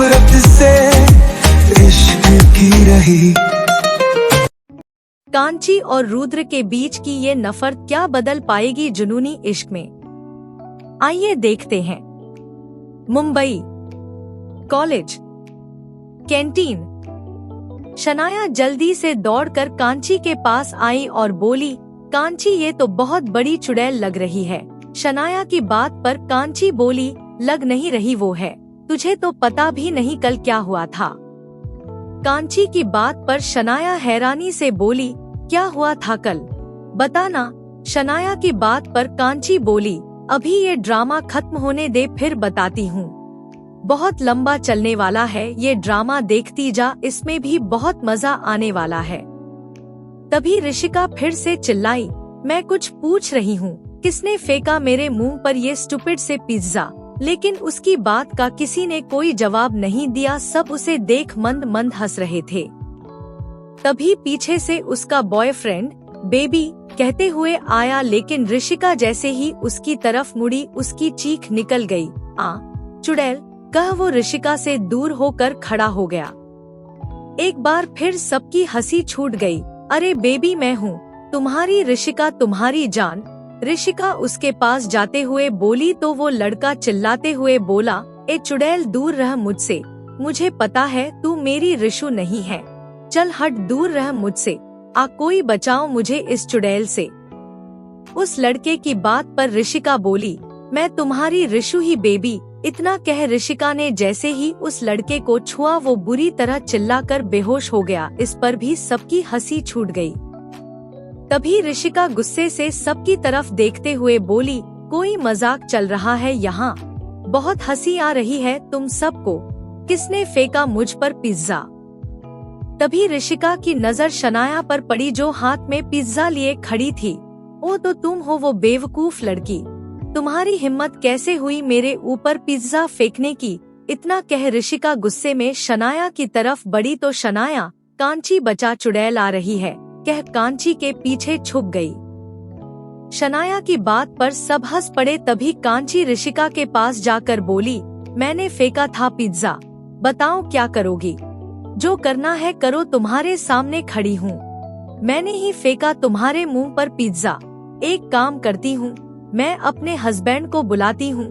नफरत से इश्क की रही। कांची और रुद्र के बीच की ये नफरत क्या बदल पाएगी जुनूनी इश्क में, आइए देखते हैं। Mumbai college canteen. शनाया जल्दी से दौड़कर कांची के पास आई और बोली, कांची ये तो बहुत बड़ी चुड़ैल लग रही है। शनाया की बात पर कांची बोली, लग नहीं रही वो है, तुझे तो पता भी नहीं कल क्या हुआ था। कांची की बात पर शनाया हैरानी से बोली, क्या हुआ था कल, बताना। शनाया की बात पर कांची बोली, अभी ये ड्रामा खत्म होने दे फिर बताती हूँ, बहुत लंबा चलने वाला है ये ड्रामा, देखती जा, इसमें भी बहुत मजा आने वाला है। तभी ऋषिका फिर से चिल्लाई, मैं कुछ पूछ रही हूँ, किसने फेंका मेरे मुंह पर ये स्टूपिड से पिज्जा। लेकिन उसकी बात का किसी ने कोई जवाब नहीं दिया, सब उसे देख मंद मंद हंस रहे थे। तभी पीछे से उसका बॉयफ्रेंड बेबी कहते हुए आया, लेकिन ऋषिका जैसे ही उसकी तरफ मुड़ी उसकी चीख निकल गई। चुड़ैल कह वो ऋषिका से दूर होकर खड़ा हो गया। एक बार फिर सबकी हंसी छूट गई। अरे बेबी मैं हूँ तुम्हारी ऋषिका, तुम्हारी जान। ऋषिका उसके पास जाते हुए बोली तो वो लड़का चिल्लाते हुए बोला, ए चुड़ैल दूर रह मुझसे, मुझे पता है तू मेरी ऋषु नहीं है, चल हट दूर रह मुझसे, आ कोई बचाओ मुझे इस चुड़ैल से। उस लड़के की बात पर ऋषिका बोली, मैं तुम्हारी ऋषु ही बेबी। इतना कह ऋषिका ने जैसे ही उस लड़के को छुआ वो बुरी तरह चिल्लाकर बेहोश हो गया। इस पर भी सबकी हंसी छूट गई। तभी ऋषिका गुस्से से सबकी तरफ देखते हुए बोली, कोई मजाक चल रहा है यहाँ, बहुत हंसी आ रही है तुम सबको, किसने फेंका मुझ पर पिज्जा। तभी ऋषिका की नजर शनाया पर पड़ी जो हाथ में पिज्जा लिए खड़ी थी। ओ तो तुम हो वो बेवकूफ लड़की, तुम्हारी हिम्मत कैसे हुई मेरे ऊपर पिज्जा फेंकने की। इतना कह ऋषिका गुस्से में शनाया की तरफ बढ़ी तो शनाया, कांची बचा चुड़ैल आ रही है, कह कांची के पीछे छुप गई। शनाया की बात पर सब हंस पड़े। तभी कांची ऋषिका के पास जाकर बोली, मैंने फेंका था पिज्जा, बताओ क्या करोगी, जो करना है करो, तुम्हारे सामने खड़ी हूँ, मैंने ही फेंका तुम्हारे मुंह पर पिज्जा। एक काम करती हूँ, मैं अपने हस्बैंड को बुलाती हूँ,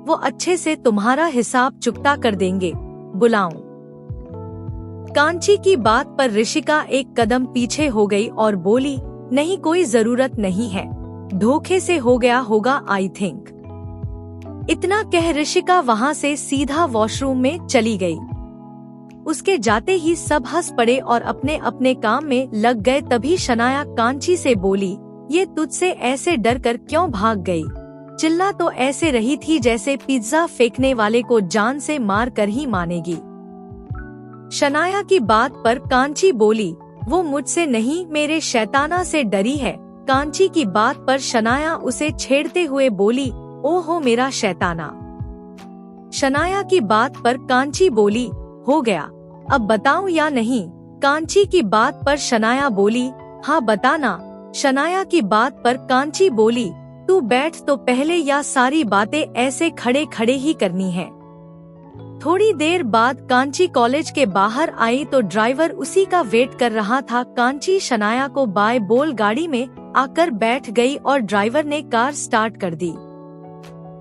वो अच्छे से तुम्हारा हिसाब चुकता कर देंगे, बुलाऊं। कांची की बात पर ऋषिका एक कदम पीछे हो गई और बोली, नहीं कोई जरूरत नहीं है, धोखे से हो गया होगा आई थिंक। इतना कह ऋषिका वहाँ से सीधा वॉशरूम में चली गई। उसके जाते ही सब हंस पड़े और अपने अपने काम में लग गए। तभी शनाया कांची से बोली, ये तुझसे ऐसे डर कर क्यों भाग गई, चिल्ला तो ऐसे रही थी जैसे पिज्जा फेंकने वाले को जान से मार कर ही मानेगी। शनाया की बात पर कांची बोली, वो मुझसे नहीं मेरे शैताना से डरी है। कांची की बात पर शनाया उसे छेड़ते हुए बोली, ओहो मेरा शैताना। शनाया की बात पर कांची बोली, हो गया, अब बताऊं या नहीं। कांची की बात पर शनाया बोली, हाँ बताना। शनाया की बात पर कांची बोली, तू बैठ तो पहले, या सारी बातें ऐसे खड़े खड़े ही करनी है। थोड़ी देर बाद कांची कॉलेज के बाहर आई तो ड्राइवर उसी का वेट कर रहा था। कांची शनाया को बाय बोल गाड़ी में आकर बैठ गई और ड्राइवर ने कार स्टार्ट कर दी।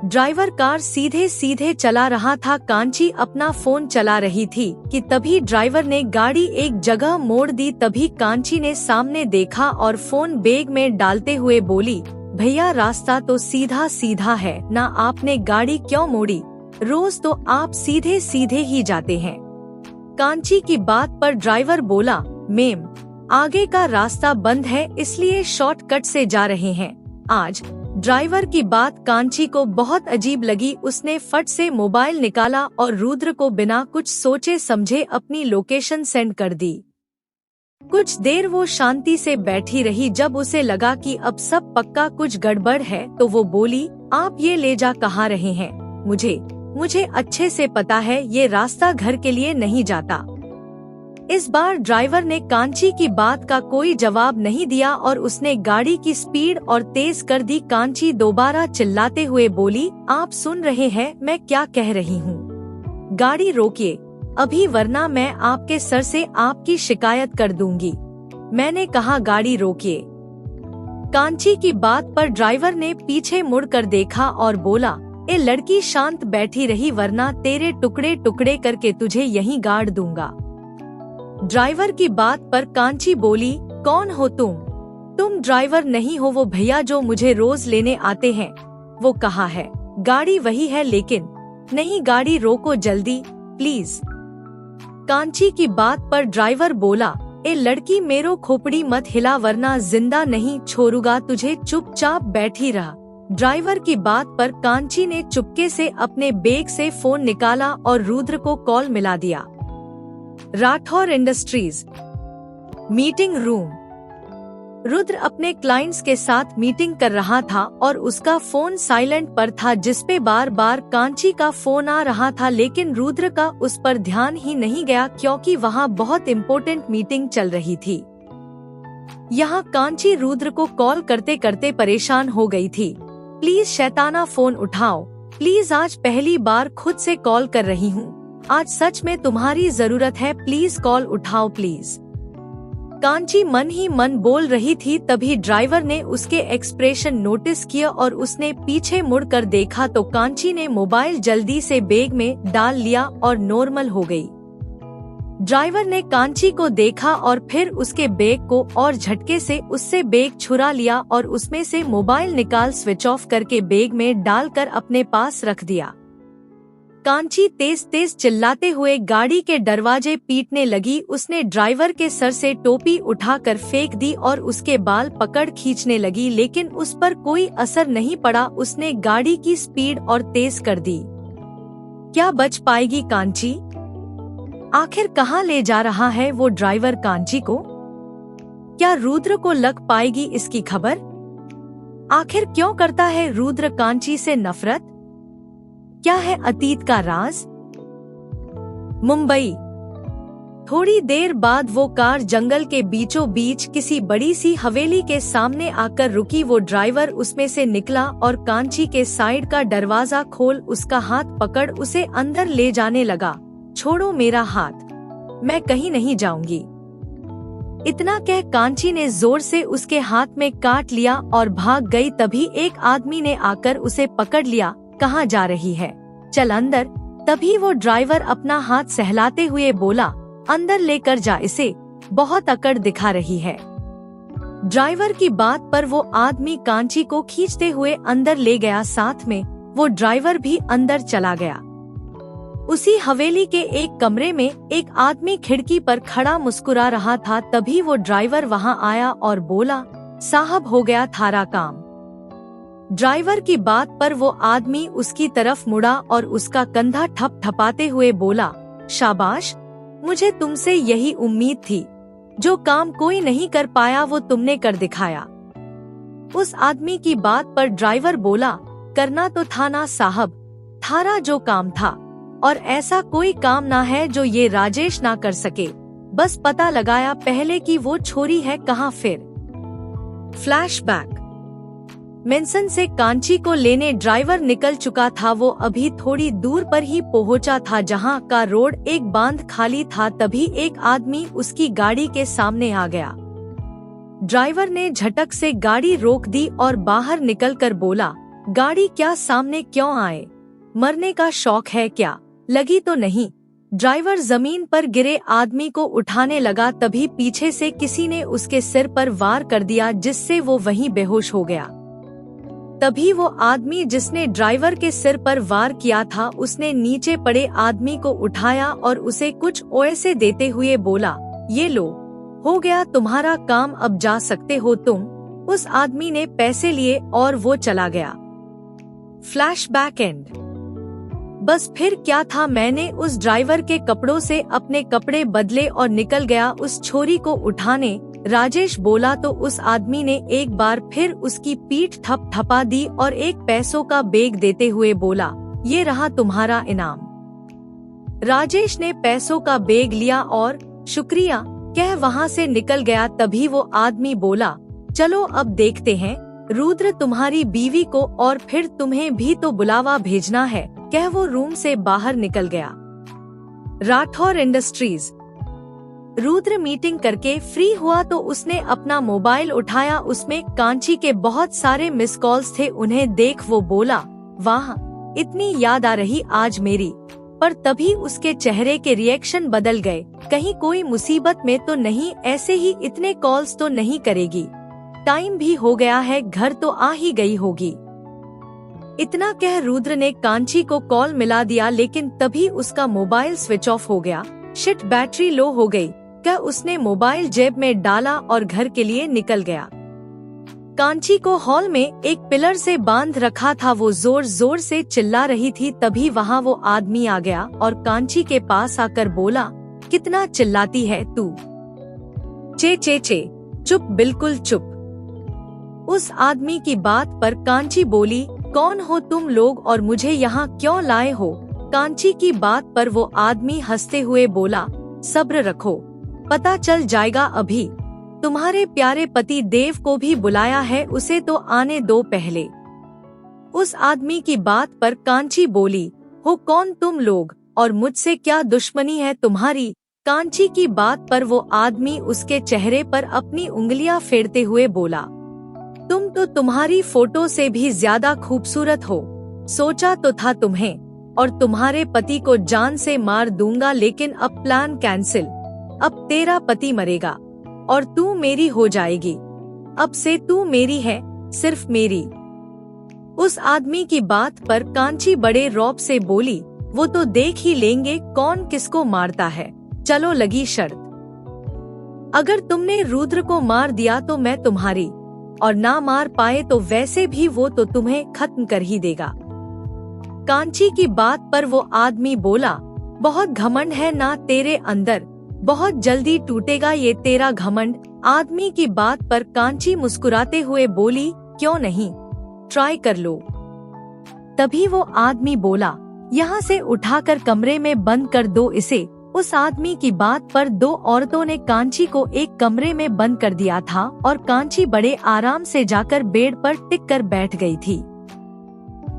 ड्राइवर कार सीधे सीधे चला रहा था, कांची अपना फोन चला रही थी कि तभी ड्राइवर ने गाड़ी एक जगह मोड़ दी। तभी कांची ने सामने देखा और फोन बैग में डालते हुए बोली, भैया रास्ता तो सीधा सीधा है ना, आपने गाड़ी क्यों मोड़ी, रोज तो आप सीधे सीधे ही जाते हैं। कांची की बात पर ड्राइवर बोला, मैम आगे का रास्ता बंद है इसलिए शॉर्टकट से जा रहे हैं आज। ड्राइवर की बात कांची को बहुत अजीब लगी। उसने फट से मोबाइल निकाला और रुद्र को बिना कुछ सोचे समझे अपनी लोकेशन सेंड कर दी। कुछ देर वो शांति से बैठी रही। जब उसे लगा कि अब सब पक्का कुछ गड़बड़ है तो वो बोली, आप ये ले जा कहाँ रहे हैं, मुझे अच्छे से पता है ये रास्ता घर के लिए नहीं जाता। इस बार ड्राइवर ने कांची की बात का कोई जवाब नहीं दिया और उसने गाड़ी की स्पीड और तेज कर दी। कांची दोबारा चिल्लाते हुए बोली, आप सुन रहे हैं मैं क्या कह रही हूँ, गाड़ी रोकिए। अभी, वरना मैं आपके सर से आपकी शिकायत कर दूंगी। मैंने कहा गाड़ी रोकिए। कांची की बात पर ड्राइवर ने पीछे मुड़कर देखा और बोला, ए लड़की, शांत बैठी रही वरना तेरे टुकड़े टुकड़े करके तुझे यहीं गाड़ दूंगा। ड्राइवर की बात पर कांची बोली, कौन हो तुम? तुम ड्राइवर नहीं हो वो भैया जो मुझे रोज लेने आते हैं। वो कहा है गाड़ी वही है, लेकिन नहीं, गाड़ी रोको जल्दी प्लीज। कांची की बात पर ड्राइवर बोला, ए लड़की, मेरो खोपड़ी मत हिला वरना जिंदा नहीं छोड़ूंगा तुझे, चुपचाप बैठी रहा। ड्राइवर की बात पर कांची ने चुपके से अपने बैग से फोन निकाला और रुद्र को कॉल मिला दिया। Rathore industries meeting room. Rudra अपने क्लाइंट्स के साथ मीटिंग कर रहा था और उसका फोन साइलेंट पर था, जिसपे बार बार कांची का फोन आ रहा था, लेकिन रुद्र का उस पर ध्यान ही नहीं गया क्योंकि वहाँ बहुत इम्पोर्टेंट मीटिंग चल रही थी। यहाँ कांची रुद्र को कॉल करते करते परेशान हो गई थी। प्लीज शैताना, फोन उठाओ प्लीज, आज पहली बार खुद से कॉल कर रही हूँ, आज सच में तुम्हारी जरूरत है, प्लीज कॉल उठाओ प्लीज। कांची मन ही मन बोल रही थी, तभी ड्राइवर ने उसके एक्सप्रेशन नोटिस किया और उसने पीछे मुड़कर देखा तो कांची ने मोबाइल जल्दी से बैग में डाल लिया और नॉर्मल हो गई। ड्राइवर ने कांची को देखा और फिर उसके बैग को और झटके से उससे बैग छुरा लिया और उसमें से मोबाइल निकाल स्विच ऑफ करके बैग में डालकर अपने पास रख दिया। कांची तेज तेज चिल्लाते हुए गाड़ी के दरवाजे पीटने लगी। उसने ड्राइवर के सर से टोपी उठाकर फेंक दी और उसके बाल पकड़ खींचने लगी, लेकिन उस पर कोई असर नहीं पड़ा। उसने गाड़ी की स्पीड और तेज कर दी। क्या बच पाएगी कांची? आखिर कहाँ ले जा रहा है वो ड्राइवर कांची को? क्या रुद्र को लग पाएगी इसकी खबर? आखिर क्यों करता है रुद्र कांची से नफरत? क्या है अतीत का राज? मुंबई। थोड़ी देर बाद वो कार जंगल के बीचों बीच किसी बड़ी सी हवेली के सामने आकर रुकी। वो ड्राइवर उसमें से निकला और कांची के साइड का दरवाजा खोल उसका हाथ पकड़ उसे अंदर ले जाने लगा। छोड़ो मेरा हाथ, मैं कहीं नहीं जाऊंगी। इतना कह कांची ने जोर से उसके हाथ में काट लिया और भाग गई। तभी एक आदमी ने आकर उसे पकड़ लिया। कहाँ जा रही है? चल अंदर। तभी वो ड्राइवर अपना हाथ सहलाते हुए बोला, अंदर लेकर जा इसे, बहुत अकड़ दिखा रही है। ड्राइवर की बात पर वो आदमी कांची को खींचते हुए अंदर ले गया। साथ में वो ड्राइवर भी अंदर चला गया। उसी हवेली के एक कमरे में एक आदमी खिड़की पर खड़ा मुस्कुरा रहा था। तभी वो ड्राइवर वहां आया और बोला, साहब हो गया थारा काम। ड्राइवर की बात पर वो आदमी उसकी तरफ मुड़ा और उसका कंधा ठपठपाते हुए बोला, शाबाश, मुझे तुमसे यही उम्मीद थी। जो काम कोई नहीं कर पाया वो तुमने कर दिखाया। उस आदमी की बात पर ड्राइवर बोला, करना तो था ना साहब, थारा जो काम था, और ऐसा कोई काम ना है जो ये राजेश ना कर सके। बस पता लगाया पहले कि वो छोरी है कहाँ। फिर फ्लैशबैक। मेंसन से कांची को लेने ड्राइवर निकल चुका था। वो अभी थोड़ी दूर पर ही पहुंचा था जहां का रोड एक बांध खाली था। तभी एक आदमी उसकी गाड़ी के सामने आ गया। ड्राइवर ने झटक से गाड़ी रोक दी और बाहर निकलकर बोला, गाड़ी क्या सामने क्यों आए? मरने का शौक है क्या? लगी तो नहीं? ड्राइवर जमीन पर गिरे आदमी को उठाने लगा। तभी पीछे से किसी ने उसके सिर पर वार कर दिया, जिससे वो वहीं बेहोश हो गया। तभी वो आदमी जिसने ड्राइवर के सिर पर वार किया था, उसने नीचे पड़े आदमी को उठाया और उसे कुछ ओएसे देते हुए बोला, ये लो, हो गया तुम्हारा काम, अब जा सकते हो तुम। उस आदमी ने पैसे लिए और वो चला गया। Flashback and. बस फिर क्या था, मैंने उस ड्राइवर के कपड़ों से अपने कपड़े बदले और निकल गया उस छोरी को उठाने। राजेश बोला तो उस आदमी ने एक बार फिर उसकी पीठ थपथपा दी और एक पैसों का बैग देते हुए बोला, ये रहा तुम्हारा इनाम। राजेश ने पैसों का बैग लिया और शुक्रिया कह वहां से निकल गया। तभी वो आदमी बोला, चलो अब देखते हैं रुद्र तुम्हारी बीवी को, और फिर तुम्हें भी तो बुलावा भेजना है। कह वो रूम से बाहर निकल गया। राठौर इंडस्ट्रीज। रुद्र मीटिंग करके फ्री हुआ तो उसने अपना मोबाइल उठाया, उसमें कांची के बहुत सारे मिस कॉल्स थे। उन्हें देख वो बोला, वाह, इतनी याद आ रही आज मेरी। पर तभी उसके चेहरे के रिएक्शन बदल गए, कहीं कोई मुसीबत में तो नहीं, ऐसे ही इतने कॉल्स तो नहीं करेगी, टाइम भी हो गया है, घर तो आ ही गई होगी। इतना कह रुद्र ने कांची को कॉल मिला दिया, लेकिन तभी उसका मोबाइल स्विच ऑफ हो गया। शिट, बैटरी लो हो गई, क्या उसने मोबाइल जेब में डाला और घर के लिए निकल गया। कांची को हॉल में एक पिलर से बांध रखा था, वो जोर जोर से चिल्ला रही थी। तभी वहाँ वो आदमी आ गया और कांची के पास आकर बोला, कितना चिल्लाती है तू, चे चे चे, चुप, बिल्कुल चुप। उस आदमी की बात पर कांची बोली, कौन हो तुम लोग और मुझे यहाँ क्यों लाए हो। कांची की बात पर वो आदमी हंसते हुए बोला, सब्र रखो, पता चल जाएगा अभी। तुम्हारे प्यारे पति देव को भी बुलाया है, उसे तो आने दो पहले। उस आदमी की बात पर कांची बोली, हो कौन तुम लोग और मुझसे क्या दुश्मनी है तुम्हारी। कांची की बात पर वो आदमी उसके चेहरे पर अपनी उंगलियां फेरते हुए बोला, तुम तो तुम्हारी फोटो से भी ज्यादा खूबसूरत हो। सोचा तो था तुम्हें और तुम्हारे पति को जान से मार दूंगा, लेकिन अब प्लान कैंसिल। अब तेरा पति मरेगा और तू मेरी हो जाएगी। अब से तू मेरी है, सिर्फ मेरी। उस आदमी की बात पर कांची बड़े रौब से बोली, वो तो देख ही लेंगे कौन किसको मारता है, चलो लगी शर्त। अगर तुमने रुद्र को मार दिया तो मैं तुम्हारी, और ना मार पाए तो वैसे भी वो तो तुम्हें खत्म कर ही देगा। कांची की बात पर वो आदमी बोला, बहुत घमंड है ना तेरे अंदर, बहुत जल्दी टूटेगा ये तेरा घमंड। आदमी की बात पर कांची मुस्कुराते हुए बोली, क्यों नहीं, ट्राई कर लो। तभी वो आदमी बोला, यहाँ से उठाकर कमरे में बंद कर दो इसे। उस आदमी की बात पर दो औरतों ने कांची को एक कमरे में बंद कर दिया था और कांची बड़े आराम से जाकर बेड पर टिक कर बैठ गई थी।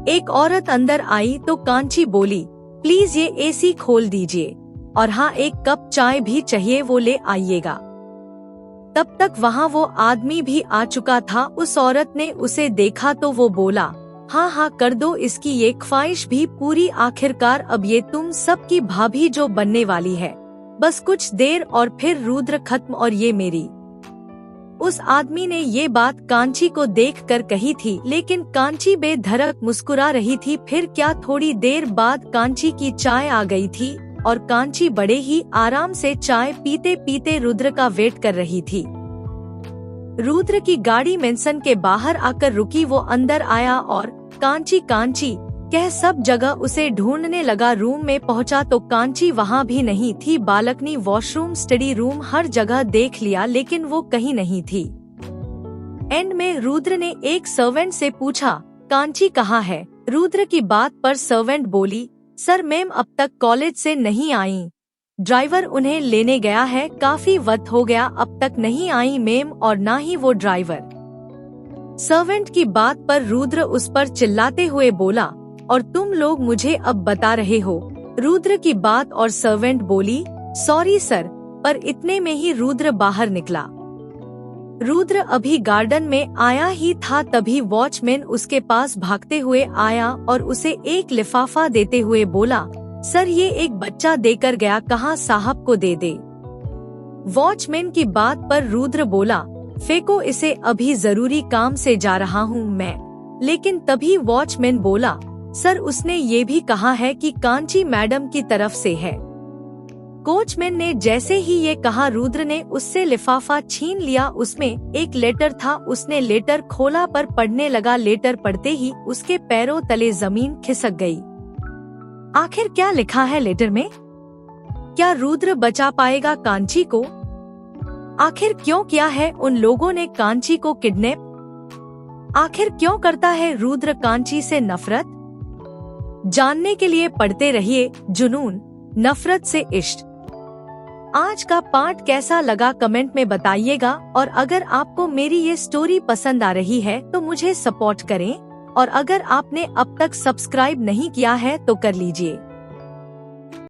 एक औरत अंदर आई तो कांची बोली, प्लीज ये एसी खोल दीजिए और हाँ, एक कप चाय भी चाहिए, वो ले आइएगा। तब तक वहाँ वो आदमी भी आ चुका था। उस औरत ने उसे देखा तो वो बोला, हाँ हाँ कर दो, इसकी ये ख्वाहिश भी पूरी, आखिरकार अब ये तुम सबकी भाभी जो बनने वाली है। बस कुछ देर और फिर रुद्र खत्म और ये मेरी। उस आदमी ने ये बात कांची को देखकर कही थी, लेकिन कांची बेधड़क मुस्कुरा रही थी। फिर क्या, थोड़ी देर बाद कांची की चाय आ गई थी और कांची बड़े ही आराम से चाय पीते पीते रुद्र का वेट कर रही थी। रुद्र की गाड़ी मेंशन के बाहर आकर रुकी, वो अंदर आया और कांची कांची कह सब जगह उसे ढूंढने लगा। रूम में पहुंचा तो कांची वहां भी नहीं थी। बालकनी, वॉशरूम, स्टडी रूम, हर जगह देख लिया लेकिन वो कहीं नहीं थी। एंड में रुद्र ने एक सर्वेंट से पूछा, कांची कहाँ है। रुद्र की बात पर सर्वेंट बोली, सर मैम अब तक कॉलेज से नहीं आई, ड्राइवर उन्हें लेने गया है, काफी वक्त हो गया, अब तक नहीं आई मैम, और ना ही वो ड्राइवर। सर्वेंट की बात पर रुद्र उस पर चिल्लाते हुए बोला, और तुम लोग मुझे अब बता रहे हो। रुद्र की बात और सर्वेंट बोली, सॉरी सर, पर इतने में ही रुद्र बाहर निकला। रुद्र अभी गार्डन में आया ही था, तभी वॉचमैन उसके पास भागते हुए आया और उसे एक लिफाफा देते हुए बोला, सर ये एक बच्चा देकर गया, कहाँ साहब को दे दे। वॉचमैन की बात पर रुद्र बोला, फेंको इसे, अभी जरूरी काम से जा रहा हूँ मैं। लेकिन तभी वॉचमैन बोला, सर उसने ये भी कहा है कि कांची मैडम की तरफ से है। कोचमैन ने जैसे ही ये कहा, रुद्र ने उससे लिफाफा छीन लिया। उसमें एक लेटर था। उसने लेटर खोला पर पढ़ने लगा। लेटर पढ़ते ही उसके पैरों तले जमीन खिसक गई। आखिर क्या लिखा है लेटर में? क्या रुद्र बचा पाएगा कांची को? आखिर क्यों किया है उन लोगों ने कांची को किडनैप? आखिर क्यों करता है रुद्र कांची से नफरत? जानने के लिए पढ़ते रहिए जुनून, नफरत से इश्क। आज का पार्ट कैसा लगा कमेंट में बताइएगा, और अगर आपको मेरी ये स्टोरी पसंद आ रही है तो मुझे सपोर्ट करें, और अगर आपने अब तक सब्सक्राइब नहीं किया है तो कर लीजिए।